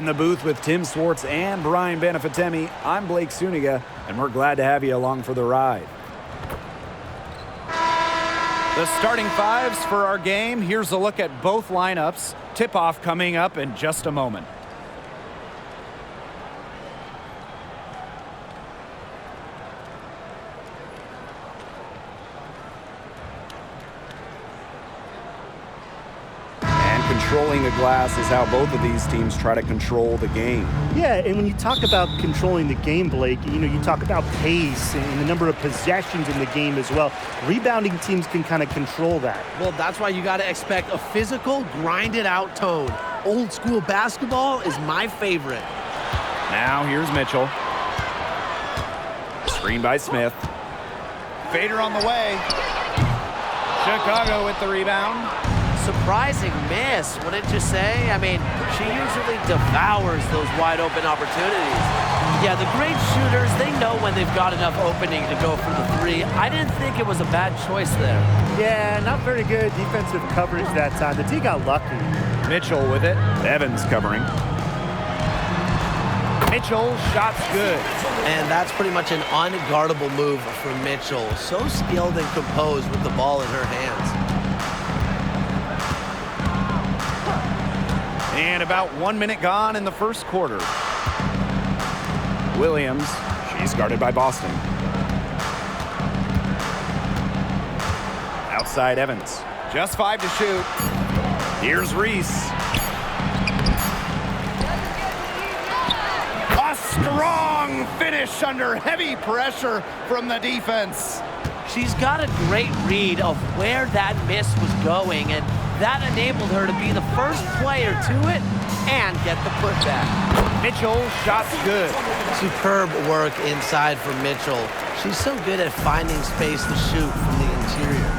In the booth with Tim Swartz and Brian Benefitemi, I'm Blake Suniga, and we're glad to have you along for the ride. The starting fives for our game. Here's a look at both lineups. Tip-off coming up in just a moment. Controlling the glass is how both of these teams try to control the game. Yeah, and when you talk about controlling the game, Blake, you talk about pace and the number of possessions in the game as well. Rebounding teams can kind of control that. Well, that's why you got to expect a physical, grinded-out tone. Old school basketball is my favorite. Now here's Mitchell. Screen by Smith. Fader on the way. Chicago with the rebound. Surprising miss, wouldn't you say? I mean, she usually devours those wide open opportunities. Yeah, the great shooters, they know when they've got enough opening to go for the three. I didn't think it was a bad choice there. Yeah, not very good defensive coverage that time. The D got lucky. Mitchell with it. Evans covering. Mitchell, shot's good. And that's pretty much an unguardable move for Mitchell. So skilled and composed with the ball in her hands. And about 1 minute gone in the first quarter. Williams, she's guarded by Boston. Outside Evans, just 5 to shoot. Here's Reese. A strong finish under heavy pressure from the defense. She's got a great read of where that miss was going, and that enabled her to be the first player to it and get the putback. Mitchell, shot's good. Superb work inside for Mitchell. She's so good at finding space to shoot from the interior.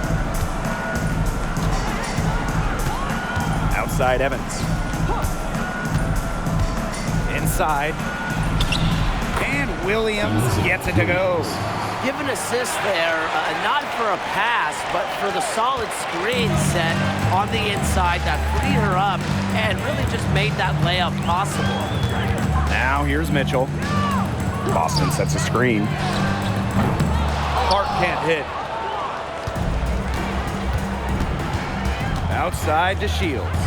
Outside Evans. Inside. And Williams gets it to go. Give an assist there, not for a pass, but for the solid screen set on the inside that freed her up and really just made that layup possible. Now here's Mitchell. Boston sets a screen. Clark can't hit. Outside to Shields.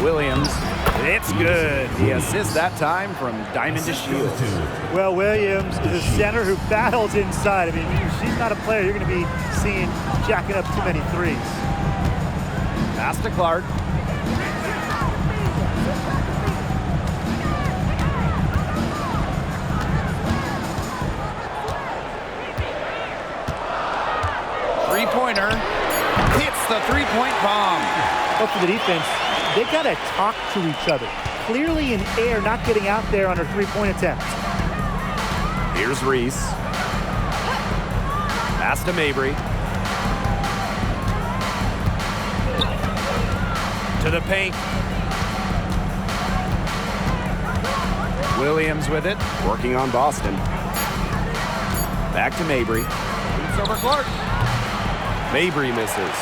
Williams, it's good. The assist that time from Diamond to Shields. Well, Williams is a center who battles inside. I mean, if she's not a player you're going to be seeing jacking up too many threes. Pass to Clark. Three-pointer. Hits the three-point bomb. But for the defense, they got to talk to each other. Clearly in air, not getting out there on her three-point attempt. Here's Reese. Pass to Mabry. To the paint. Williams with it, working on Boston. Back to Mabry. Shoots over Clark. Mabry misses.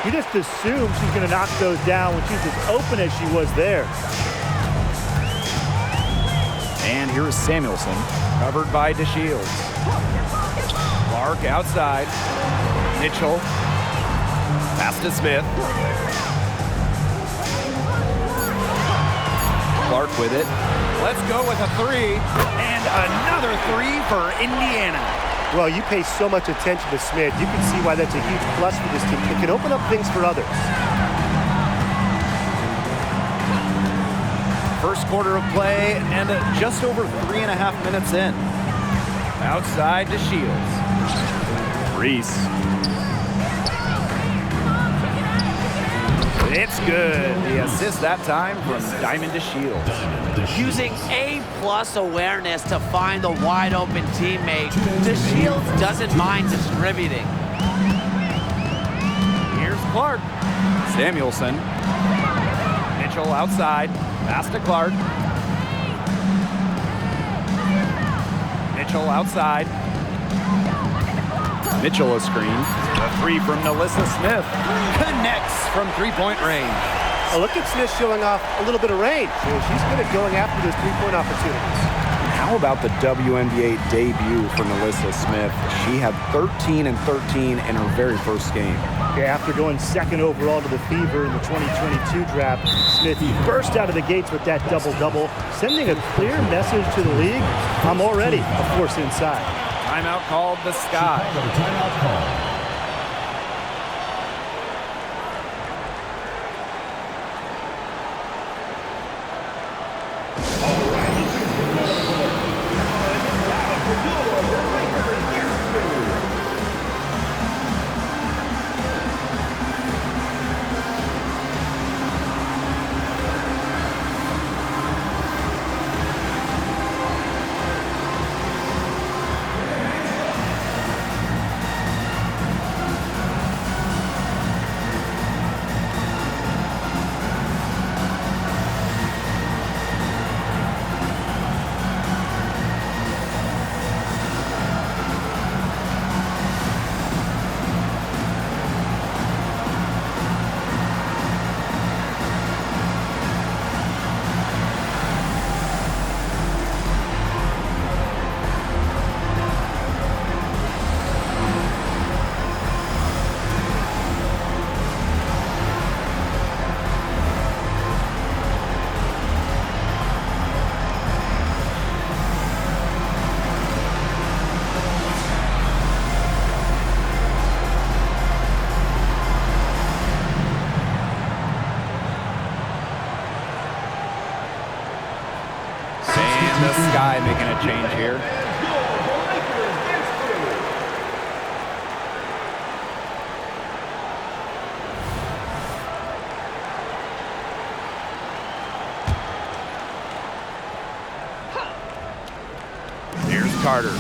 You just assume she's going to knock those down when she's as open as she was there. And here's Samuelson, covered by DeShields. Clark outside. Mitchell. Pass to Smith. Clark with it. Let's go with a three. And another three for Indiana. Well, you pay so much attention to Smith. You can see why that's a huge plus for this team. It can open up things for others. First quarter of play and just over 3.5 minutes in. Outside to Shields. Reese. It's good. The assist that time from Diamond to Shields. Using A-plus awareness to find the wide-open teammate, DeShields doesn't mind distributing. Here's Clark. Samuelson. Mitchell outside. Pass to Clark. Mitchell outside. Mitchell a screen. A three from Nalissa Smith. Connects from three-point range. Oh, look at Smith showing off a little bit of range. She's good at going after those three-point opportunities. How about the WNBA debut for Melissa Smith? She had 13 and 13 in her very first game. Yeah, after going second overall to the Fever in the 2022 draft, Smith burst out of the gates with that double-double, sending a clear message to the league. I'm already a force inside. Timeout called the Sky. Timeout call. The Sky making a change here. Here's Carter.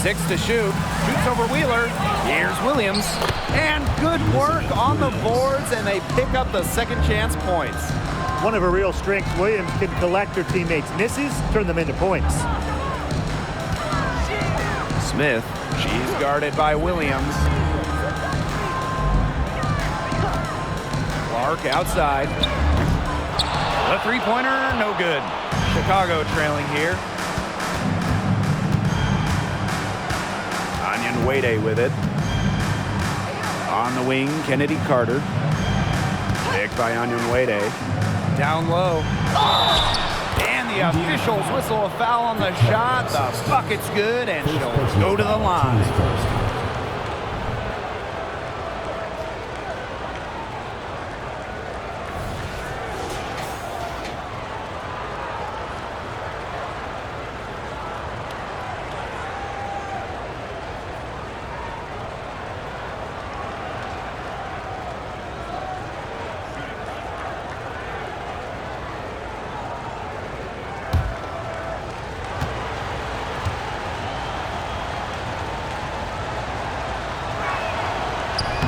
Six to shoot. Shoots over Wheeler. Here's Williams. And good work on the boards, and they pick up the second chance points. One of her real strengths, Williams can collect her teammates' misses, turn them into points. Smith, she's guarded by Williams. Clark outside. The three-pointer, no good. Chicago trailing here. Onion Wade with it. On the wing, Kennedy Carter. Picked by Onion Wade. Down low. And the officials whistle a foul on the shot. The bucket's good, and she'll go to the line.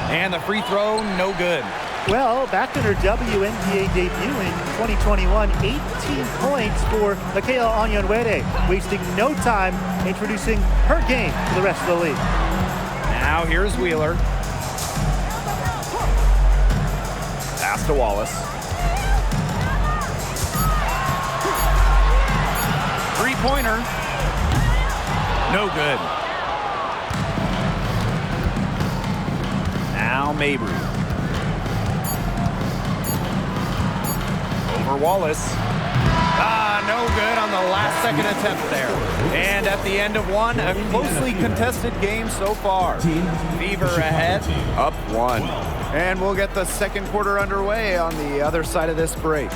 And the free throw, no good. Well, back in her WNBA debut in 2021, 18 points for Michaela Onyenwere, wasting no time introducing her game to the rest of the league. Now here's Wheeler. Pass to Wallace. Three-pointer. No good. Now Mabry. Over Wallace. No good on the last second attempt there. And at the end of one, a closely contested game so far. Fever ahead, up one. And we'll get the second quarter underway on the other side of this break.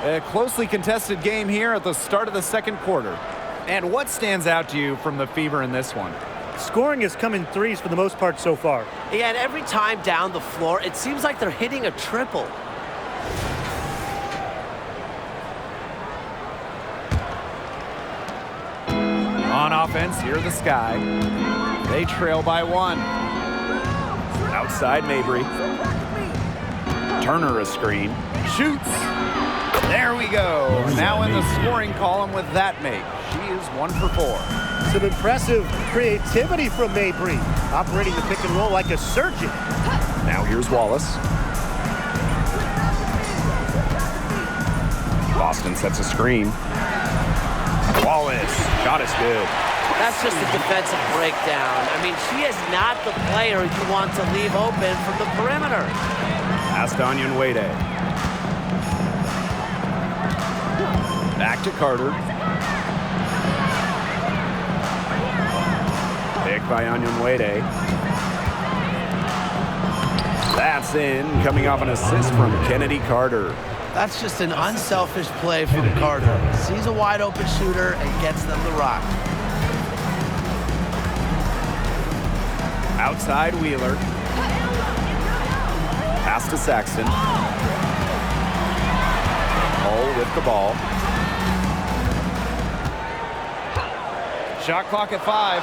A closely contested game here at the start of the second quarter. And what stands out to you from the Fever in this one? Scoring has come in threes for the most part so far. Yeah, and every time down the floor, it seems like they're hitting a triple. On offense, here the Sky. They trail by 1. Outside Mabry. Turner a screen. Shoots. There we go. Now in the scoring column with that make. She is 1 for 4. Some impressive creativity from Mabry, operating the pick and roll like a surgeon. Now here's Wallace. Boston sets a screen. Wallace. Shot is good. That's just a defensive breakdown. I mean, she is not the player you want to leave open from the perimeter. Past Onion Wade. Back to Carter. Pick by Onion Wade. That's in, coming off an assist from Kennedy Carter. That's just an unselfish play from Carter. Sees a wide open shooter and gets them the rock. Outside Wheeler. Pass to Saxton. Hull with the ball. Shot clock at 5.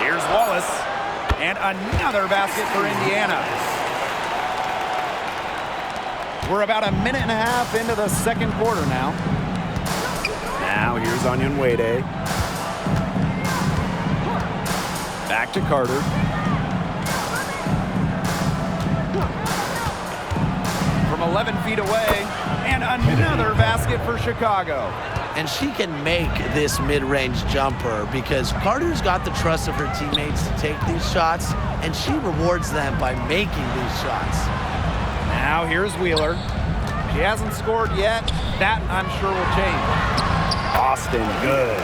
Here's Wallace. And another basket for Indiana. We're about a minute and a half into the second quarter now. Now here's Onion Wade. Back to Carter. From 11 feet away, and another basket for Chicago. And she can make this mid-range jumper because Carter's got the trust of her teammates to take these shots, and she rewards them by making these shots. Now here's Wheeler. She hasn't scored yet. That, I'm sure, will change. Boston, good.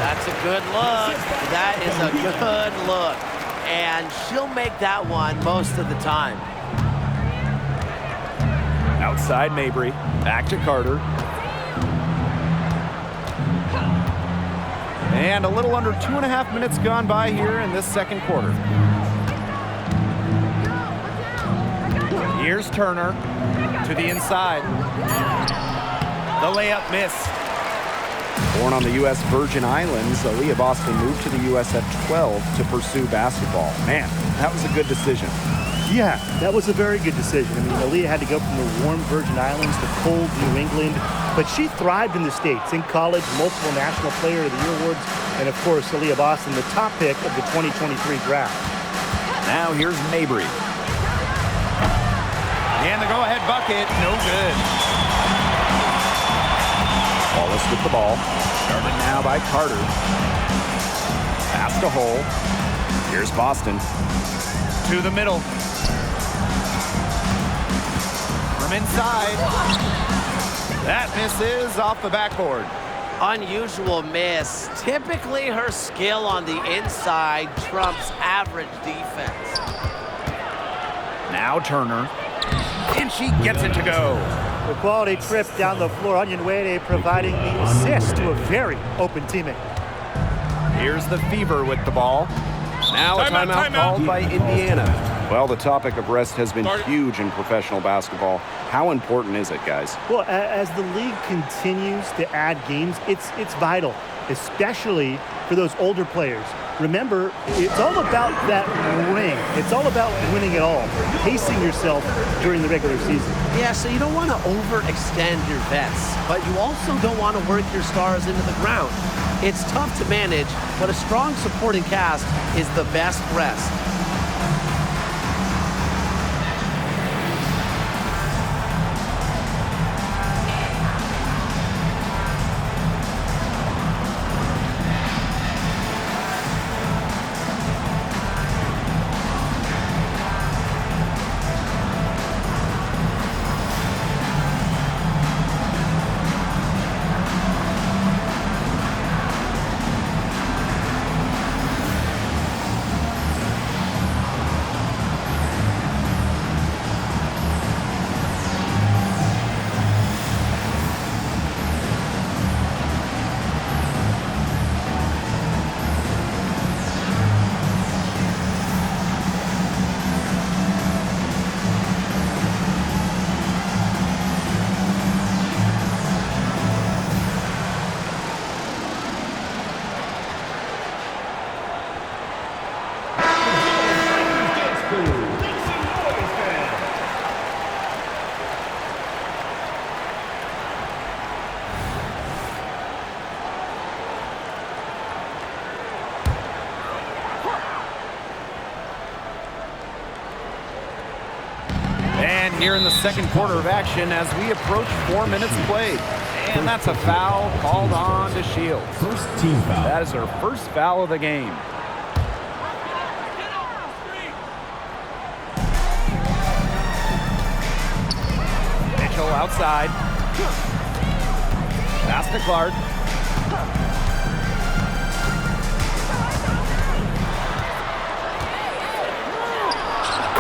That's a good look. That is a good look. And she'll make that one most of the time. Outside Mabry. Back to Carter. And a little under 2.5 minutes gone by here in this second quarter. Here's Turner to the inside. The layup missed. Born on the U.S. Virgin Islands, Aaliyah Boston moved to the U.S. at 12 to pursue basketball. Man, that was a good decision. Yeah, that was a very good decision. I mean, Aaliyah had to go from the warm Virgin Islands to cold New England, but she thrived in the States. In college, multiple National Player of the Year awards, and of course, Aaliyah Boston, the top pick of the 2023 draft. Now here's Mabry. And the go-ahead bucket, no good. Wallace with the ball. Started now by Carter. Pass to Hull. Here's Boston. To the middle. From inside. That misses off the backboard. Unusual miss. Typically, her skill on the inside trumps average defense. Now Turner. And she gets it to go. The quality trip down the floor. Onion Wade providing the assist to a very open teammate. Here's the Fever with the ball. Now a timeout called by Indiana. Well, the topic of rest has been huge in professional basketball. How important is it, guys? Well, as the league continues to add games, it's vital, especially for those older players. Remember, it's all about that ring. It's all about winning it all, pacing yourself during the regular season. Yeah, so you don't want to overextend your vets, but you also don't want to work your stars into the ground. It's tough to manage, but a strong supporting cast is the best rest. here in the second quarter of action as we approach 4 minutes played. And that's a foul called on to Shields. First team foul. That is her first foul of the game. Mitchell outside. Pass to Clark.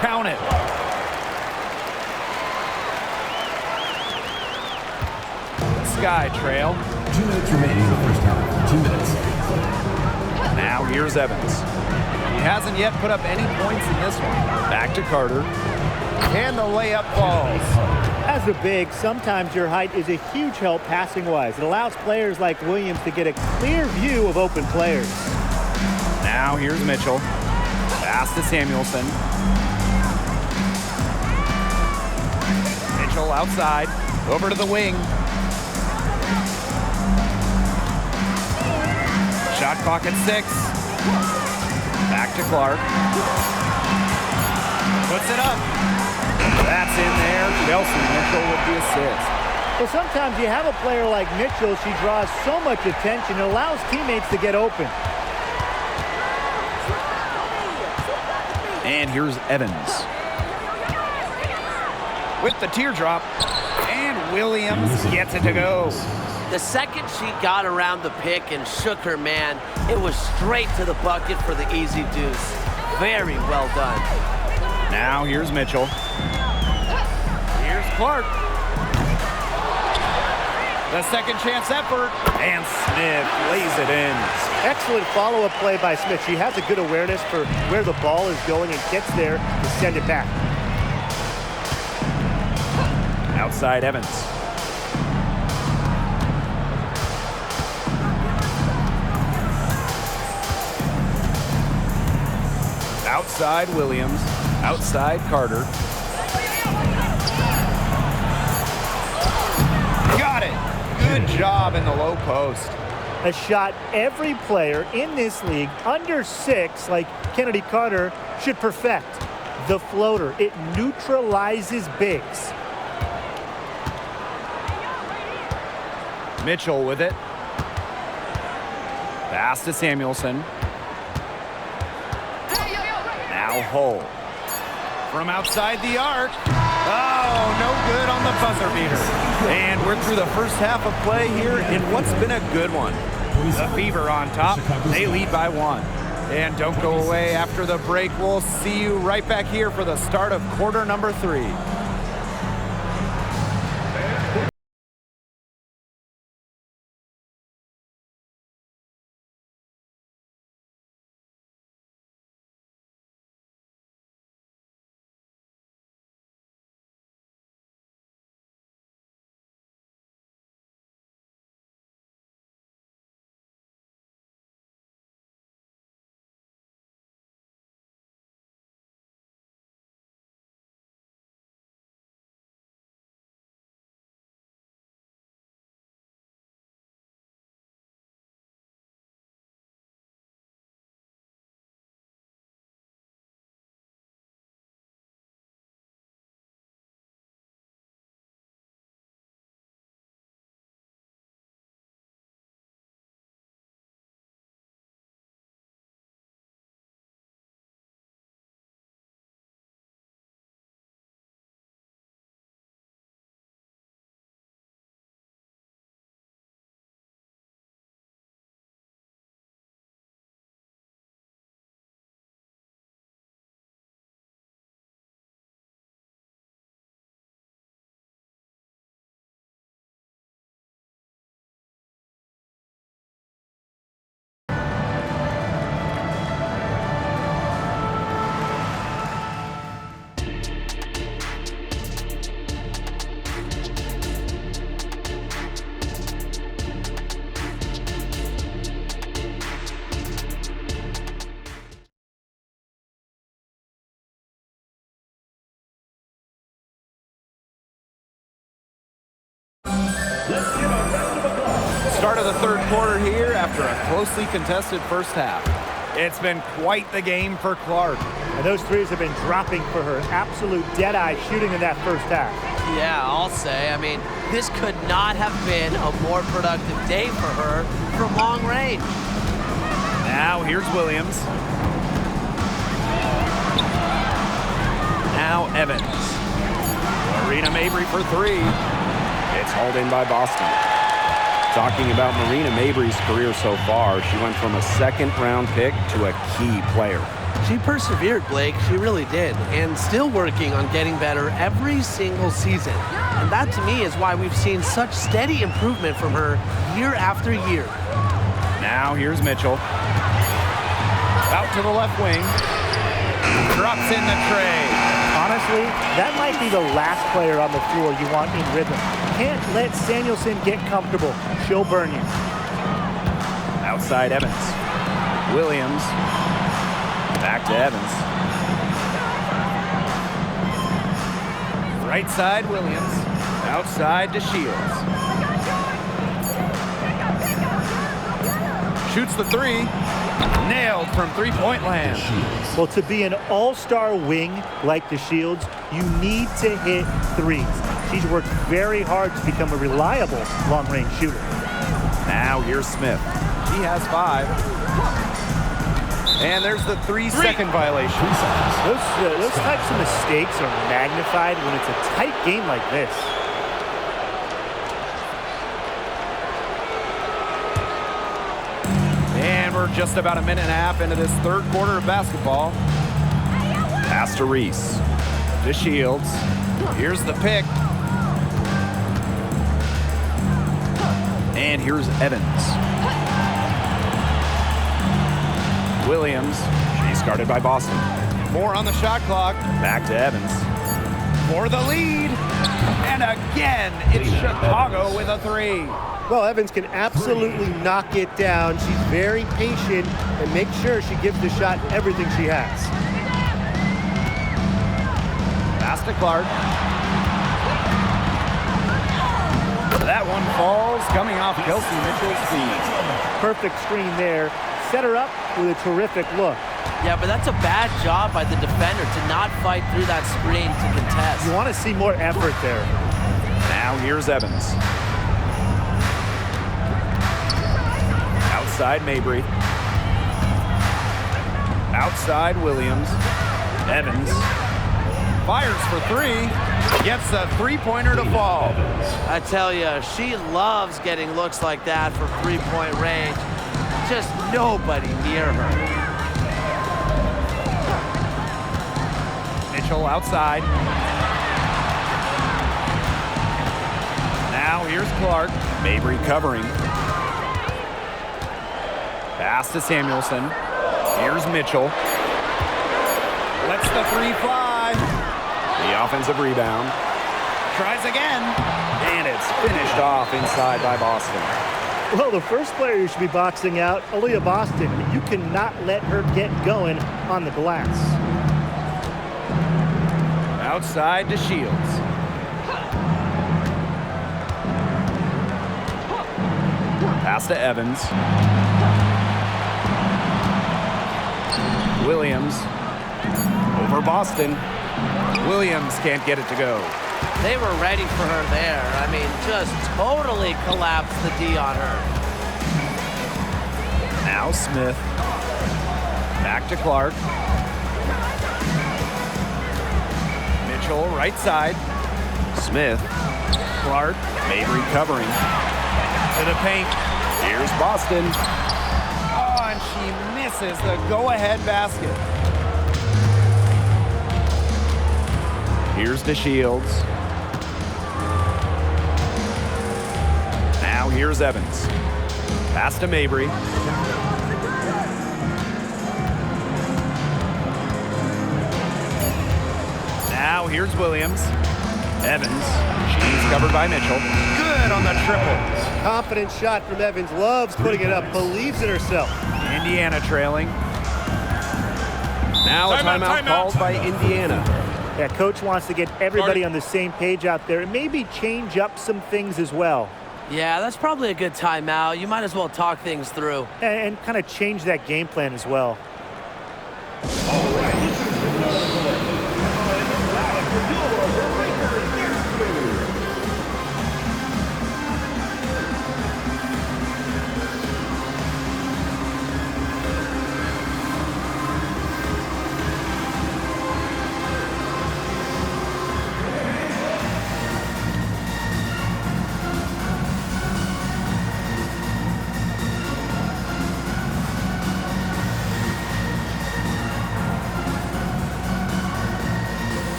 Count it. Sky trail. 2 minutes remaining in the first half. 2 minutes. Now here's Evans. He hasn't yet put up any points in this one. Back to Carter. And the layup falls. As a big, sometimes your height is a huge help passing-wise. It allows players like Williams to get a clear view of open players. Now here's Mitchell. Pass to Samuelson. Mitchell outside. Over to the wing. Shot clock at 6. Back to Clark. Puts it up. That's in there. Chelsea Mitchell with the assist. Well, sometimes you have a player like Mitchell. She draws so much attention. It allows teammates to get open. And here's Evans. With the teardrop. And Williams gets it to go. The second she got around the pick and shook her man, it was straight to the bucket for the easy deuce. Very well done. Now here's Mitchell. Here's Clark. The second chance effort. And Smith lays it in. Excellent follow-up play by Smith. She has a good awareness for where the ball is going and gets there to send it back. Outside Evans. Outside Williams. Outside Carter. Got it. Good job in the low post. A shot every player in this league under 6, like Kennedy Carter, should perfect. The floater. It neutralizes bigs. Mitchell with it. Pass to Samuelson. Now Hull. From outside the arc. Oh, no good on the buzzer beater. And we're through the first half of play here in what's been a good one. The Fever on top. They lead by 1. And don't go away after the break. We'll see you right back here for the start of quarter number 3. Start of the third quarter here after a closely contested first half. It's been quite the game for Clark. And those threes have been dropping for her. Absolute dead-eye shooting in that first half. Yeah, I'll say. I mean, this could not have been a more productive day for her from long range. Now here's Williams. Now Evans. Marina Mabry for three. It's hauled in by Boston. Talking about Marina Mabry's career so far, she went from a second-round pick to a key player. She persevered, Blake. She really did. And still working on getting better every single season. And that, to me, is why we've seen such steady improvement from her year after year. Now here's Mitchell. Out to the left wing. Drops in the tray. Honestly, that might be the last player on the floor you want in rhythm. Can't let Samuelson get comfortable. She'll burn you. Outside Evans. Williams. Back to Evans. Right side Williams. Outside to Shields. Shoots the three. Nailed from three-point land. Well, to be an all-star wing like the Shields, you need to hit threes. She's worked very hard to become a reliable long-range shooter. Now here's Smith. She has 5. And there's the 3-second violation. Those types of mistakes are magnified when it's a tight game like this. And we're just about a minute and a half into this third quarter of basketball. Pass to Reese. To Shields. Here's the pick. And here's Evans. Williams. She's guarded by Boston. 4 on the shot clock. Back to Evans. For the lead. And again, it's Chicago with a 3. Well, Evans can absolutely knock it down. She's very patient and makes sure she gives the shot everything she has. Pass to Clark. That one falls, coming off Kelsey Mitchell's feet. Perfect screen there. Set her up with a terrific look. Yeah, but that's a bad job by the defender to not fight through that screen to contest. You want to see more effort there. Now here's Evans. Outside Mabry. Outside Williams. Evans. Fires for 3. Gets a three-pointer to fall. I tell you, she loves getting looks like that from three-point range. Just nobody near her. Mitchell outside. Now here's Clark. Mabry covering. Pass to Samuelson. Here's Mitchell. Lets the 3 fly. The offensive rebound. Tries again. And it's finished off inside by Boston. Well, the first player you should be boxing out, Aaliyah Boston. You cannot let her get going on the glass. Outside to Shields. Pass to Evans. Williams. Over Boston. Williams can't get it to go. They were ready for her there. I mean, just totally collapsed the D on her. Now Smith. Back to Clark. Mitchell, right side. Smith. Clark. Mabry covering. To the paint. Here's Boston. Oh, and she misses the go-ahead basket. Here's to Shields. Now here's Evans. Pass to Mabry. Now here's Williams. Evans. She's covered by Mitchell. Good on the triple. Confident shot from Evans. Loves putting it up. Believes in herself. Indiana trailing. Now a timeout called by Indiana. Yeah, coach wants to get everybody on the same page out there and maybe change up some things as well. Yeah, that's probably a good timeout. You might as well talk things through. And kind of change that game plan as well.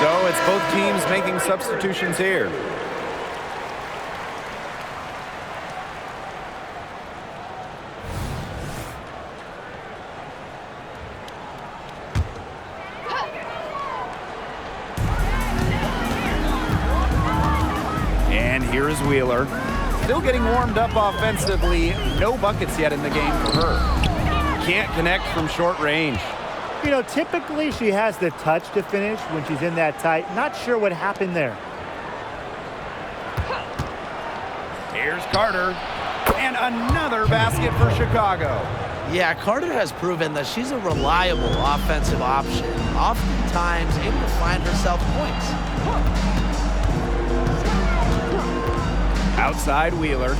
So it's both teams making substitutions here. And here is Wheeler. Still getting warmed up offensively. No buckets yet in the game for her. Can't connect from short range. You know, typically she has the touch to finish when she's in that tight. Not sure what happened there. Here's Carter. And another basket for Chicago. Yeah, Carter has proven that she's a reliable offensive option, oftentimes able to find herself points. Outside Wheeler.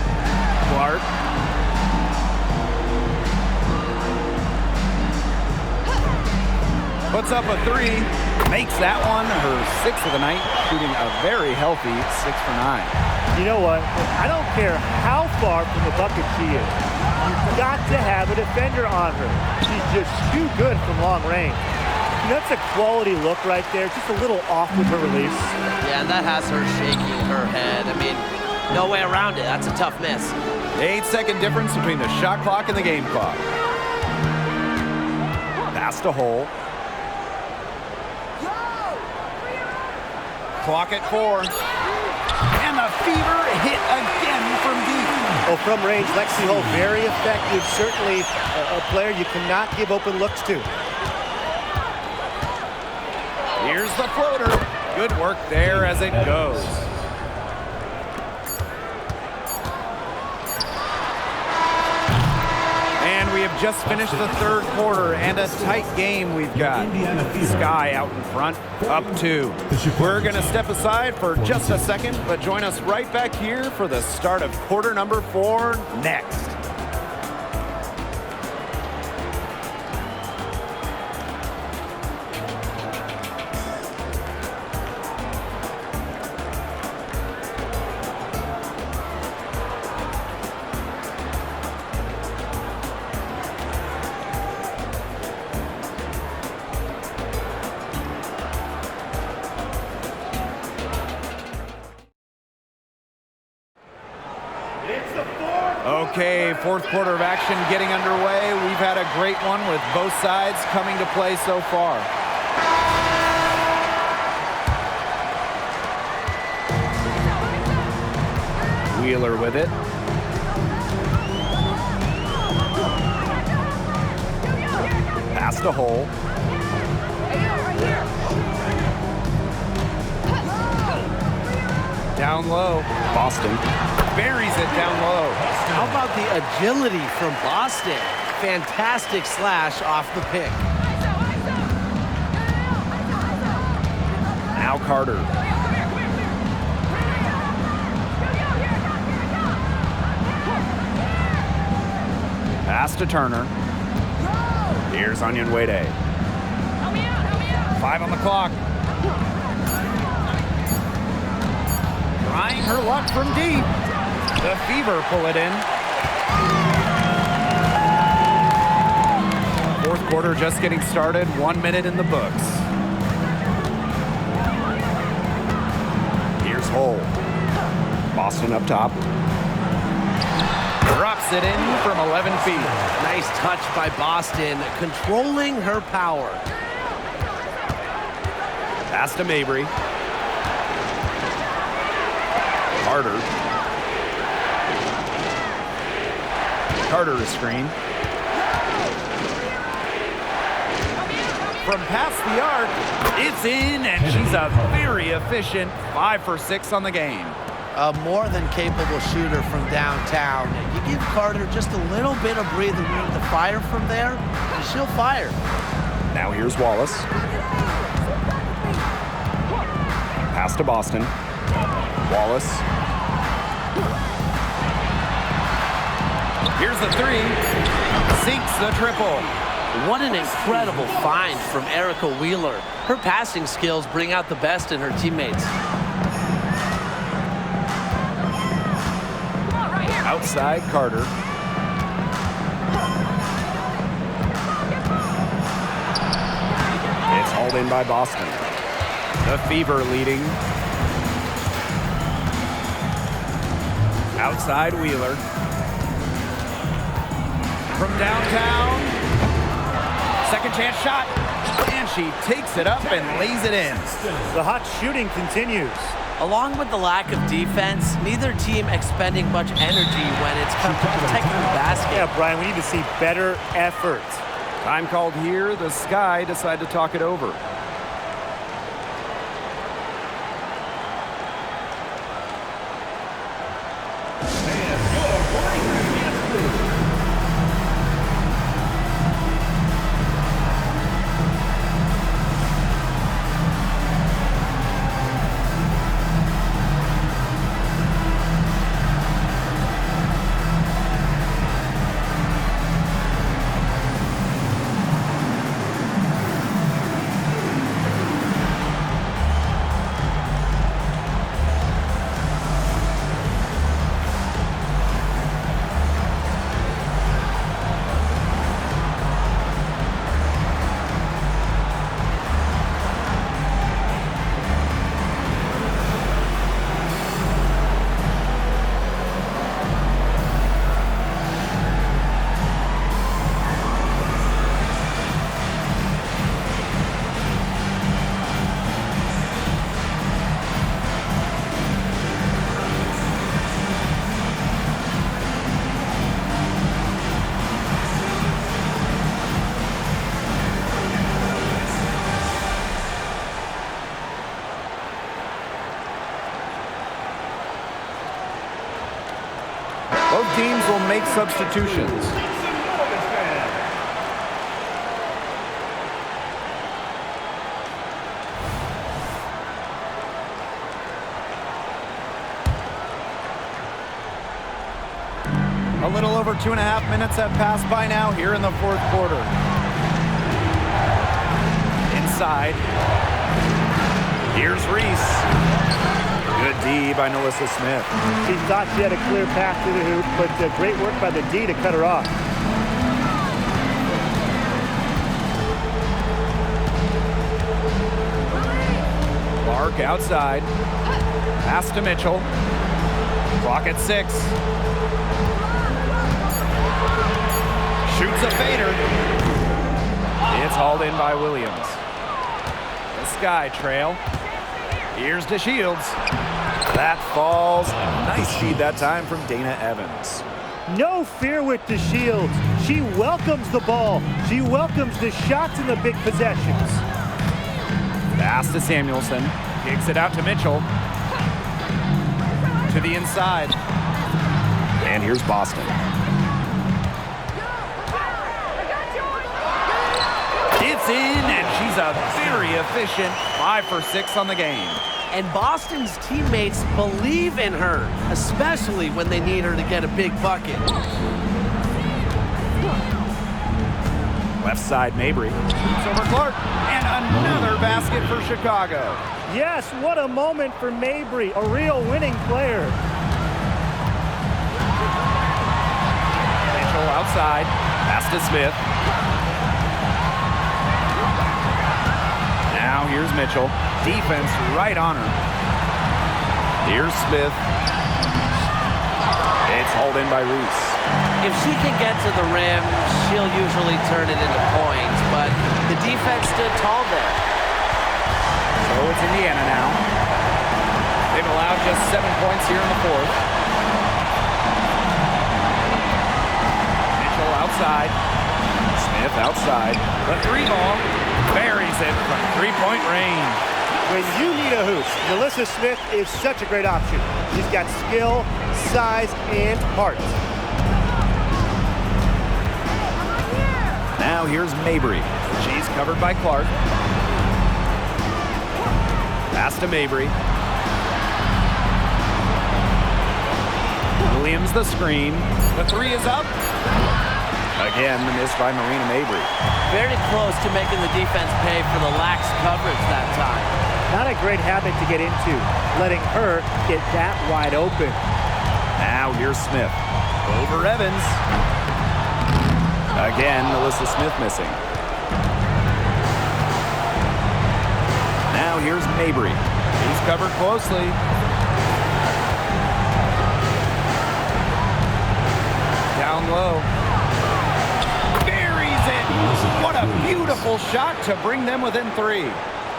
Clark. Puts up a three. Makes that one her 6th of the night, shooting a very healthy 6 for 9. You know what? I don't care how far from the bucket she is. You've got to have a defender on her. She's just too good from long range. You know, that's a quality look right there. Just a little off with her release. Yeah, and that has her shaking her head. I mean, no way around it. That's a tough miss. 8-second difference between the shot clock and the game clock. Pass to Hole. Clock at 4. And the Fever hit again from deep. Oh, from range, Lexi Hole, very effective. Certainly a player you cannot give open looks to. Here's the floater. Good work there as it goes. And we have just finished the third quarter, and a tight game we've got. Sky out in front, up 2. We're going to step aside for just a second, but join us right back here for the start of quarter number 4 next. Okay, fourth quarter of action getting underway. We've had a great one with both sides coming to play so far. Wheeler with it. Pass to Hole. Down low. Boston buries it down low. How about the agility from Boston? Fantastic slash off the pick. Now Carter. Pass to Turner. Here's Onyenwere. 5 on the clock. Trying her luck from deep. The Fever pull it in. Quarter just getting started, 1 minute in the books. Here's Hull. Boston up top. Drops it in from 11 feet. Nice touch by Boston, controlling her power. Pass to Mabry. Carter. Carter to screen. From past the arc, it's in, and she's a very efficient 5 for 6 on the game. A more than capable shooter from downtown. You give Carter just a little bit of breathing room to fire from there, and she'll fire. Now here's Wallace. Pass to Boston. Wallace. Here's the three. Sinks the triple. What an incredible find from Erica Wheeler. Her passing skills bring out the best in her teammates. Outside Carter. It's hauled in by Boston. The Fever leading. Outside Wheeler. From downtown. Second chance shot. And she takes it up and lays it in. The hot shooting continues. Along with the lack of defense, neither team expending much energy when it's come to protecting the basket. Yeah, Brian, we need to see better effort. Time called here. The Sky decide to talk it over. Both teams will make substitutions. A little over 2.5 minutes have passed by now here in the fourth quarter. Inside. Here's Reese. Good D by Melissa Smith. She thought she had a clear path to the hoop, but great work by the D to cut her off. Clark outside. Pass to Mitchell. Clock at 6. Shoots a fader. It's hauled in by Williams. The Sky trail. Here's to Shields. That falls. Nice feed that time from Dana Evans. No fear with the Shields. She welcomes the ball. She welcomes the shots in the big possessions. Pass to Samuelson. Kicks it out to Mitchell. To the inside. And here's Boston. It's in, and she's a very efficient 5 for 6 on the game. And Boston's teammates believe in her, especially when they need her to get a big bucket. Left side, Mabry. Shoots over Clark. And another basket for Chicago. Yes, what a moment for Mabry, a real winning player. Mitchell outside. Pass to Smith. Now here's Mitchell. Defense right on her. Here's Smith. It's hauled in by Reese. If she can get to the rim, she'll usually turn it into points, but the defense stood tall there. So it's Indiana now. They've allowed just 7 points here in the fourth. Mitchell outside. Smith outside. The three ball buries it from three-point range. When you need a hoop, Melissa Smith is such a great option. She's got skill, size, and heart. Now here's Mabry. She's covered by Clark. Pass to Mabry. Williams the screen. The three is up. Again, the miss by Marina Mabry. Very close to making the defense pay for the lax coverage that time. Not a great habit to get into, letting her get that wide open. Now here's Smith. Over Evans. Again, Melissa Smith missing. Now here's Mabry. He's covered closely. Down low. Buries it. What a beautiful shot to bring them within three.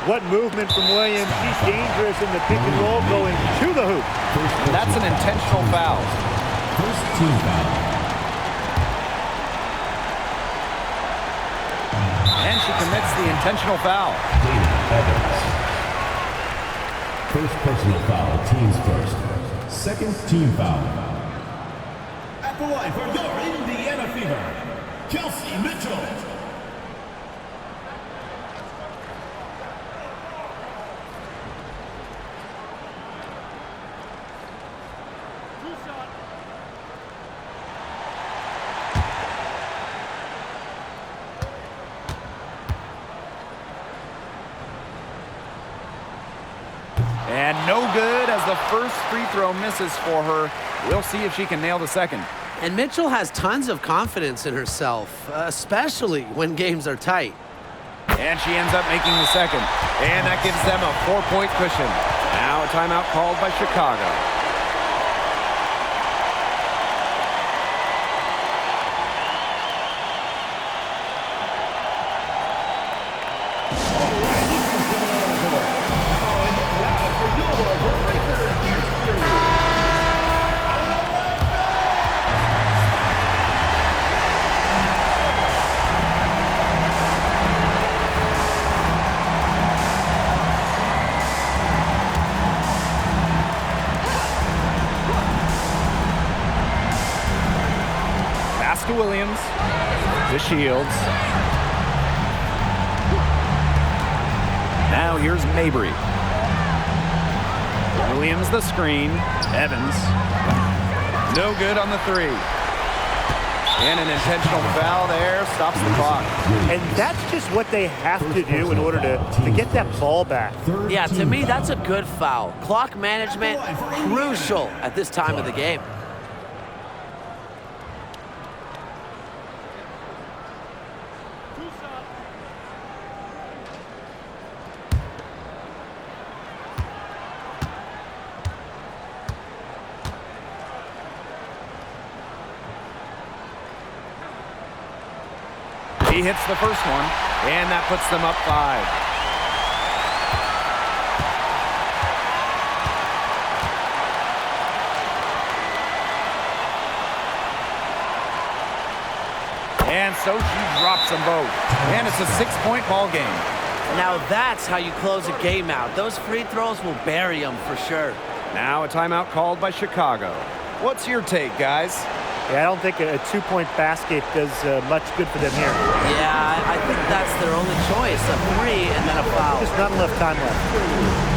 What movement from Williams. She's dangerous in the pick and roll going to the hoop. That's an intentional foul. First team foul. And she commits the intentional foul. Dana Evans. First personal foul, teams first. Second team foul. At the line for your Indiana Fever, Kelsey Mitchell. And no good as the first free throw misses for her. We'll see if she can nail the second. And Mitchell has tons of confidence in herself, especially when games are tight. And she ends up making the second. And that gives them a 4-point cushion. Now a timeout called by Chicago. To Williams, to Shields. Now here's Mabry. Williams the screen. Evans. No good on the three. And an intentional foul there stops the clock. And that's just what they have to do in order to get that ball back. Yeah, to me, that's a good foul. Clock management, crucial at this time of the game. He hits the first one, and that puts them up 5. And so she drops them both. And it's a 6-point ball game. Now that's how you close a game out. Those free throws will bury them for sure. Now a timeout called by Chicago. What's your take, guys? Yeah, I don't think a 2-point basket does much good for them here. Yeah, I think that's their only choice, a 3 and then a foul. Just not enough time left.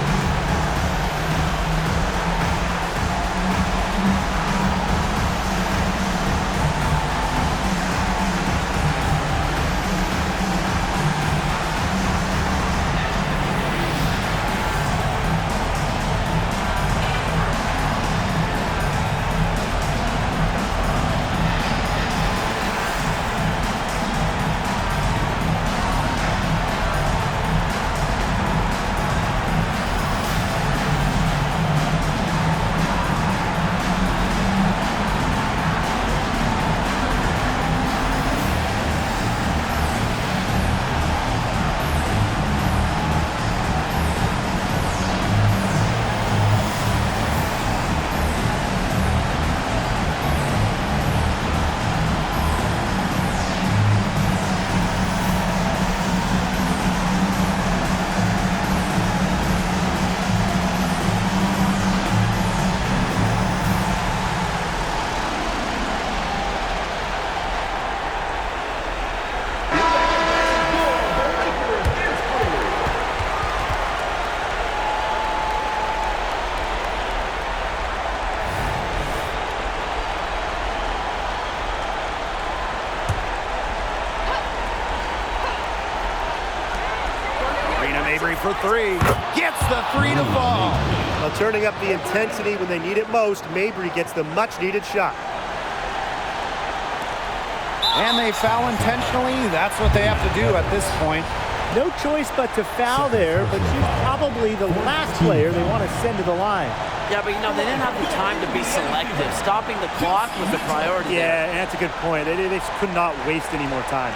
for three. Gets the three to fall. Well, turning up the intensity when they need it most, Mabry gets the much-needed shot. And they foul intentionally. That's what they have to do at this point. No choice but to foul there, but she's probably the last player they want to send to the line. Yeah, but they didn't have the time to be selective. Stopping the clock was the priority. Yeah, and that's a good point. They just could not waste any more time.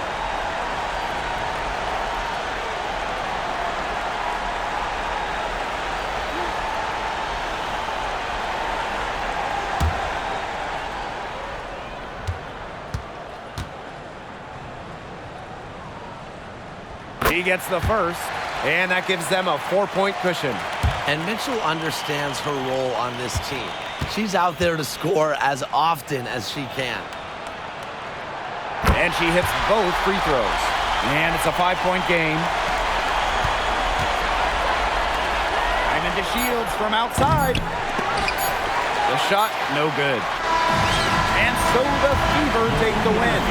He gets the first, and that gives them a 4-point cushion. And Mitchell understands her role on this team. She's out there to score as often as she can. And she hits both free throws. And it's a 5-point game. I'm into Shields from outside. The shot, no good. And so the Fever take the win.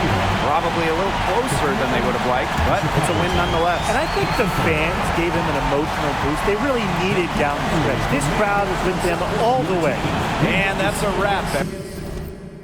Probably a little closer than they would have liked, but it's a win nonetheless. And I think the fans gave them an emotional boost. They really needed down the stretch. This crowd is with them all the way. And that's a wrap.